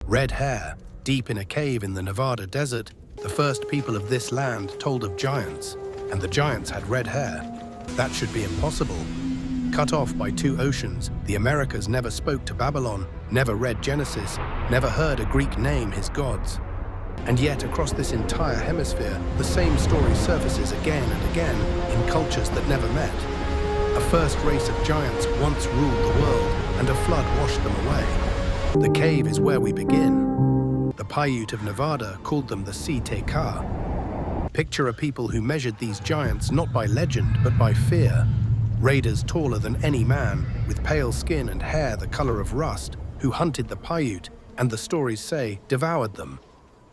Red hair. Deep in a cave in the Nevada desert, the first people of this land told of giants, and the giants had red hair. That should be impossible. Cut off by two oceans, the Americas never spoke to Babylon, never read Genesis, never heard a Greek name his gods. And yet, across this entire hemisphere, the same story surfaces again and again in cultures that never met. A first race of giants once ruled the world, and a flood washed them away. The cave is where we begin. The Paiute of Nevada called them the Ca. Picture a people who measured these giants not by legend, but by fear. Raiders taller than any man, with pale skin and hair the color of rust, who hunted the Paiute, and the stories say, devoured them.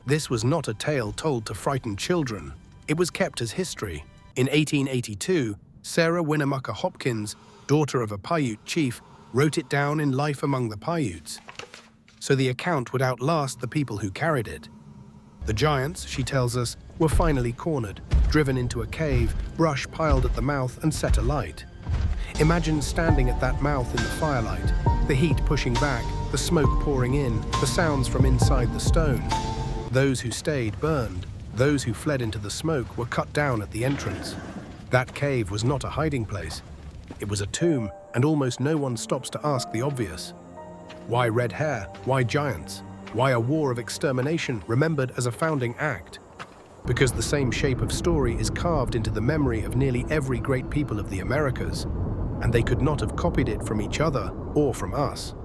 This was not a tale told to frighten children. It was kept as history. In 1882, Sarah Winnemucca Hopkins, daughter of a Paiute chief, wrote it down in Life Among the Paiutes, so the account would outlast the people who carried it. The giants, she tells us, were finally cornered, driven into a cave, brush piled at the mouth and set alight. Imagine standing at that mouth in the firelight, the heat pushing back, the smoke pouring in, the sounds from inside the stone. Those who stayed burned. Those who fled into the smoke were cut down at the entrance. That cave was not a hiding place. It was a tomb, and almost no one stops to ask the obvious. Why red hair? Why giants? Why a war of extermination remembered as a founding act? Because the same shape of story is carved into the memory of nearly every great people of the Americas, and they could not have copied it from each other or from us.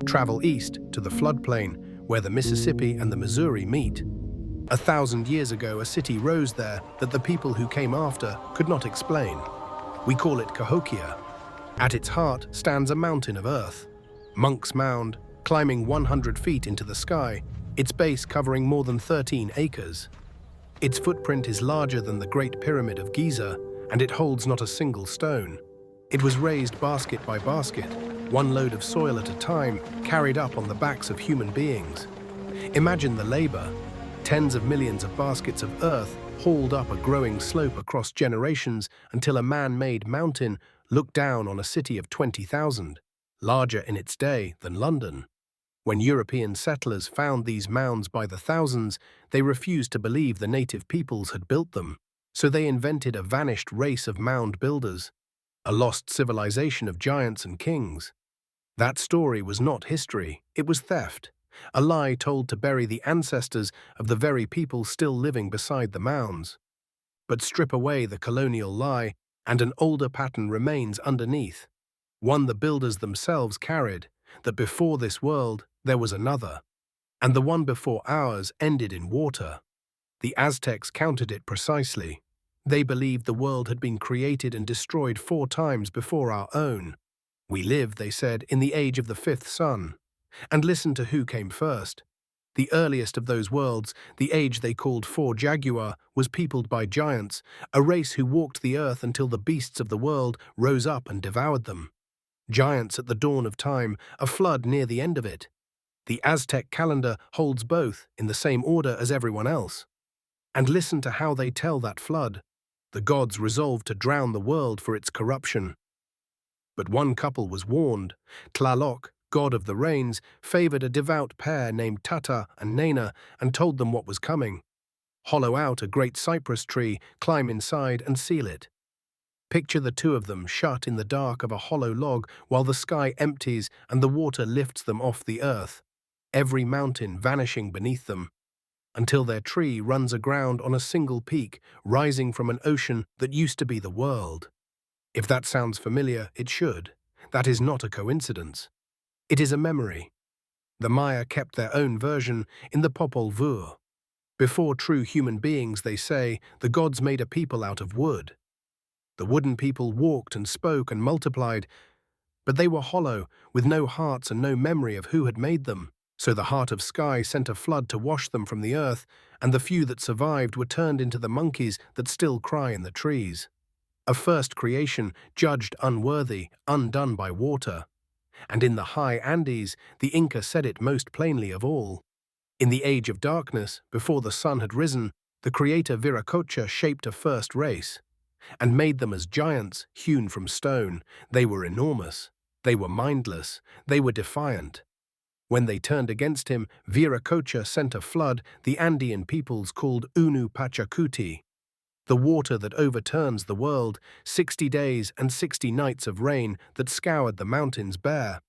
Travel east to the floodplain, where the Mississippi and the Missouri meet. 1,000 years ago, a city rose there that the people who came after could not explain. We call it Cahokia. At its heart stands a mountain of earth. Monk's Mound, climbing 100 feet into the sky, its base covering more than 13 acres. Its footprint is larger than the Great Pyramid of Giza, and it holds not a single stone. It was raised basket by basket, one load of soil at a time, carried up on the backs of human beings. Imagine the labor. Tens of millions of baskets of earth hauled up a growing slope across generations until a man-made mountain looked down on a city of 20,000, larger in its day than London. When European settlers found these mounds by the thousands, they refused to believe the native peoples had built them, so they invented a vanished race of mound builders, a lost civilization of giants and kings. That story was not history, it was theft, a lie told to bury the ancestors of the very people still living beside the mounds. But strip away the colonial lie, and an older pattern remains underneath, one the builders themselves carried, that before this world there was another, and the one before ours ended in water. The Aztecs counted it precisely. They believed the world had been created and destroyed 4 times before our own. We live, they said, in the age of the Fifth Sun. And listen to who came first. The earliest of those worlds, the age they called 4 Jaguar, was peopled by giants, a race who walked the earth until the beasts of the world rose up and devoured them. Giants at the dawn of time, a flood near the end of it. The Aztec calendar holds both in the same order as everyone else. And listen to how they tell that flood. The gods resolved to drown the world for its corruption. But one couple was warned. Tlaloc, god of the rains, favored a devout pair named Tata and Nena and told them what was coming. Hollow out a great cypress tree, climb inside and seal it. Picture the two of them shut in the dark of a hollow log while the sky empties and the water lifts them off the earth, every mountain vanishing beneath them, until their tree runs aground on a single peak, rising from an ocean that used to be the world. If that sounds familiar, it should. That is not a coincidence. It is a memory. The Maya kept their own version in the Popol Vuh. Before true human beings, they say, the gods made a people out of wood. The wooden people walked and spoke and multiplied, but they were hollow, with no hearts and no memory of who had made them. So the heart of sky sent a flood to wash them from the earth, and the few that survived were turned into the monkeys that still cry in the trees. A first creation judged unworthy, undone by water. And in the high Andes, the Inca said it most plainly of all. In the age of darkness, before the sun had risen, the creator Viracocha shaped a first race, and made them as giants hewn from stone. They were enormous, they were mindless, they were defiant. When they turned against him, Viracocha sent a flood the Andean peoples called Unu Pachacuti, the water that overturns the world, 60 days and 60 nights of rain that scoured the mountains bare.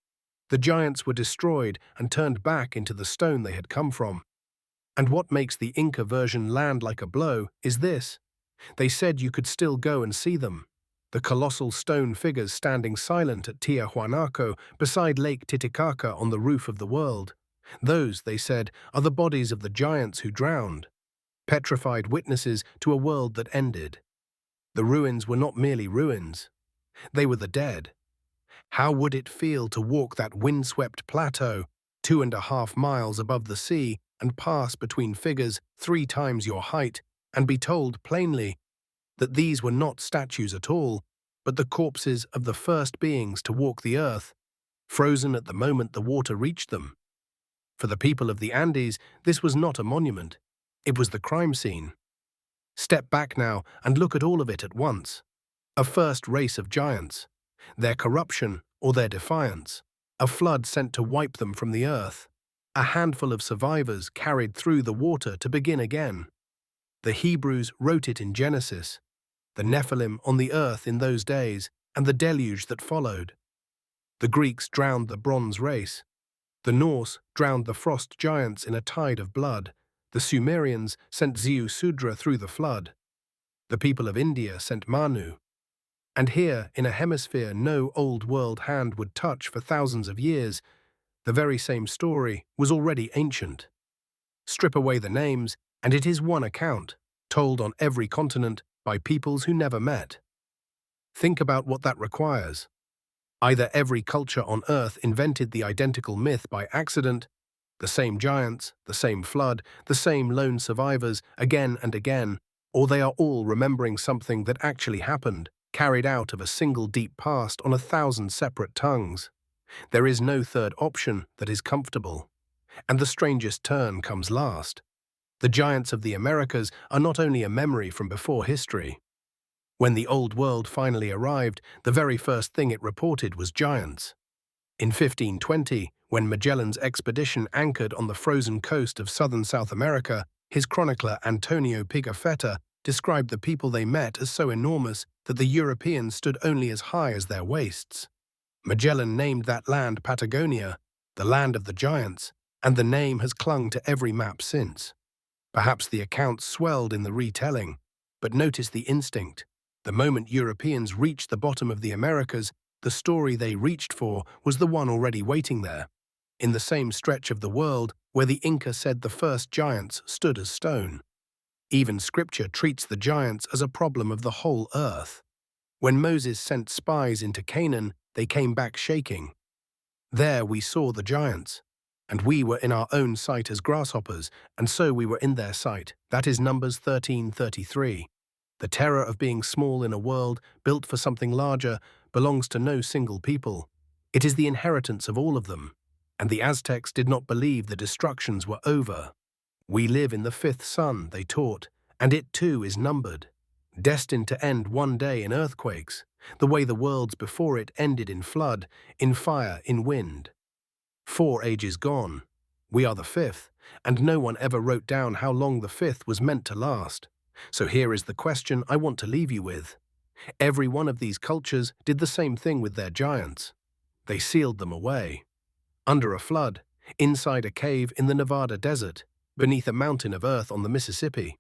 The giants were destroyed and turned back into the stone they had come from. And what makes the Inca version land like a blow is this. They said you could still go and see them. The colossal stone figures standing silent at Tiahuanaco beside Lake Titicaca on the roof of the world. Those, they said, are the bodies of the giants who drowned, petrified witnesses to a world that ended. The ruins were not merely ruins. They were the dead. How would it feel to walk that windswept plateau, 2.5 miles above the sea, and pass between figures 3 times your height, and be told plainly that these were not statues at all, but the corpses of the first beings to walk the earth, frozen at the moment the water reached them? For the people of the Andes, this was not a monument. It was the crime scene. Step back now and look at all of it at once. A first race of giants, their corruption or their defiance, a flood sent to wipe them from the earth, a handful of survivors carried through the water to begin again. The Hebrews wrote it in Genesis, the Nephilim on the earth in those days, and the deluge that followed. The Greeks drowned the bronze race. The Norse drowned the frost giants in a tide of blood. The Sumerians sent Ziusudra through the flood. The people of India sent Manu. And here, in a hemisphere no old world hand would touch for thousands of years, the very same story was already ancient. Strip away the names, and it is one account, told on every continent by peoples who never met. Think about what that requires. Either every culture on Earth invented the identical myth by accident, the same giants, the same flood, the same lone survivors again and again, or they are all remembering something that actually happened, carried out of a single deep past on 1,000 separate tongues. There is no third option that is comfortable. And the strangest turn comes last. The giants of the Americas are not only a memory from before history. When the Old World finally arrived, the very first thing it reported was giants. In 1520, when Magellan's expedition anchored on the frozen coast of southern South America, his chronicler Antonio Pigafetta described the people they met as so enormous that the Europeans stood only as high as their waists. Magellan named that land Patagonia, the land of the giants, and the name has clung to every map since. Perhaps the accounts swelled in the retelling, but notice the instinct. The moment Europeans reached the bottom of the Americas, the story they reached for was the one already waiting there, in the same stretch of the world where the Inca said the first giants stood as stone. Even Scripture treats the giants as a problem of the whole earth. When Moses sent spies into Canaan, they came back shaking. There we saw the giants, and we were in our own sight as grasshoppers, and so we were in their sight. That is Numbers 13:33. The terror of being small in a world built for something larger belongs to no single people. It is the inheritance of all of them. And the Aztecs did not believe the destructions were over. We live in the fifth sun, they taught, and it too is numbered, destined to end one day in earthquakes, the way the worlds before it ended in flood, in fire, in wind. 4 ages gone. We are the fifth, and no one ever wrote down how long the fifth was meant to last. So here is the question I want to leave you with. Every one of these cultures did the same thing with their giants. They sealed them away. Under a flood, inside a cave in the Nevada desert, beneath a mountain of earth on the Mississippi,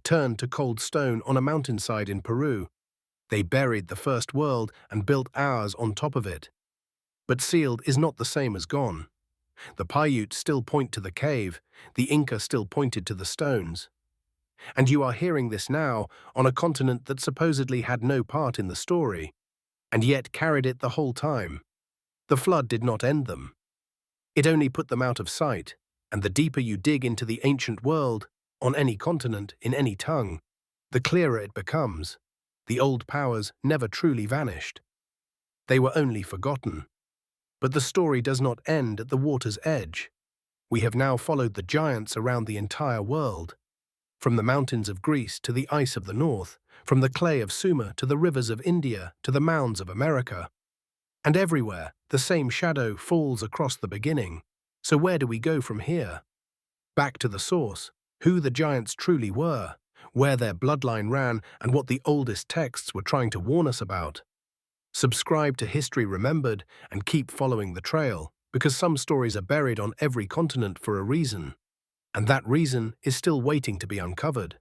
turned to cold stone on a mountainside in Peru. They buried the first world and built ours on top of it. But sealed is not the same as gone. The Paiute still point to the cave, the Inca still pointed to the stones. And you are hearing this now on a continent that supposedly had no part in the story, and yet carried it the whole time. The flood did not end them. It only put them out of sight, and the deeper you dig into the ancient world, on any continent, in any tongue, the clearer it becomes. The old powers never truly vanished. They were only forgotten. But the story does not end at the water's edge. We have now followed the giants around the entire world, from the mountains of Greece to the ice of the north, from the clay of Sumer to the rivers of India to the mounds of America. And everywhere, the same shadow falls across the beginning. So where do we go from here? Back to the source, who the giants truly were, where their bloodline ran, and what the oldest texts were trying to warn us about. Subscribe to History Remembered and keep following the trail, because some stories are buried on every continent for a reason, and that reason is still waiting to be uncovered.